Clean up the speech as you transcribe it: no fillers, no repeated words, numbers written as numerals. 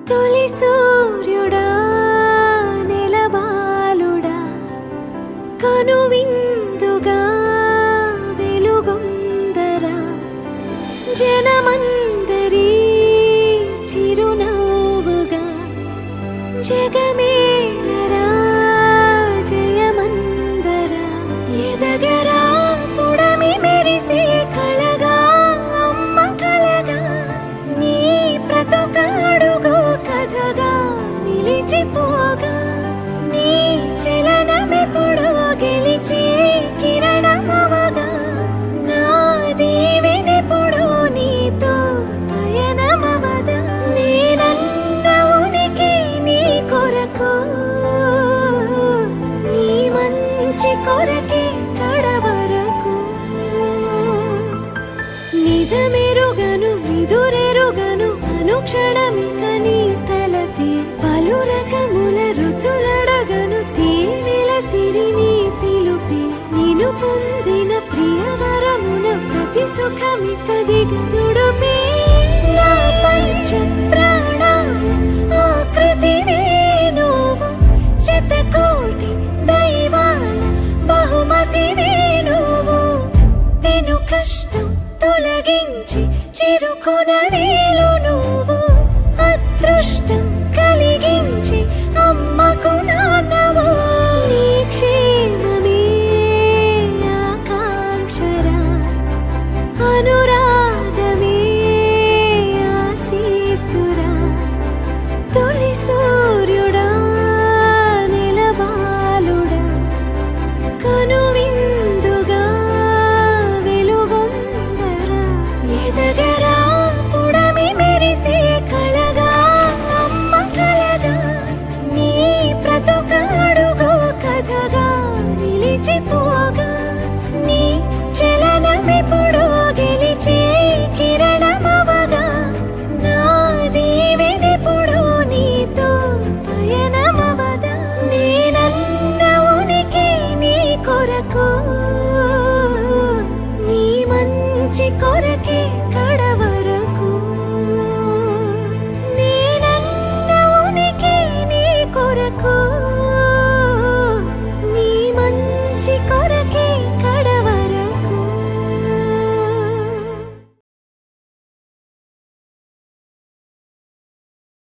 తొలి సూర్యుడా నెలబాలుడా కనువిందుగా వెలుగొందరా జనమందరి చిరునవ్వుగా జగమేలరా జయమందరా ఎదగరా పుడమి మెరిసే కళగా అమ్మ కలగా నీ బ్రతుకాడుగో కథగా నిలిచిపోగా నీ చలనమెప్పుడో గెలిచే కిరణమవగా నా దీవెనెప్పుడో నీతో పయనమవదా నేనన్న ఉనికి నీ కొరకు నీ మంచి కొరకే కడవరకు నిజమెరుగను నిదురెరుగను అనుక్షణమిక నీ తలపి పలు రకముల రుచులడగను తేనెల సిరి నీ పిలుపి నిను పొందిన ప్రియవరమున ప్రతి సుఖమిక దిగదుడుపే నా పంచ ప్రాణాల ఆకృతివే నువ్వు శతకోటి దైవాల బహుమతివే నువ్వు పెను కష్టం తొలగించి చిరుకున వేలు నువ్వు అదృష్టం కలిగించి అమ్మకు నాన్నవు నీ క్షేమమే ఆకాంక్షరా అనురాగమే ఆశీసురా తొలి సూర్యుడా నెలబాలుడా కనువిందుగా వెలుగొందరా ఎదగరా పుడమి మెరిసే కళగా అమ్మ కలగా నీ బ్రతుకాడుగో కథగా నిలిచిపోగా నీ చలనమెప్పుడో గెలిచే కిరణమవగా నా దీవెనెప్పుడో నీతో పయనమవదా నేనన్న ఉనికి నీ కొరకు నీ మంచి కొరకే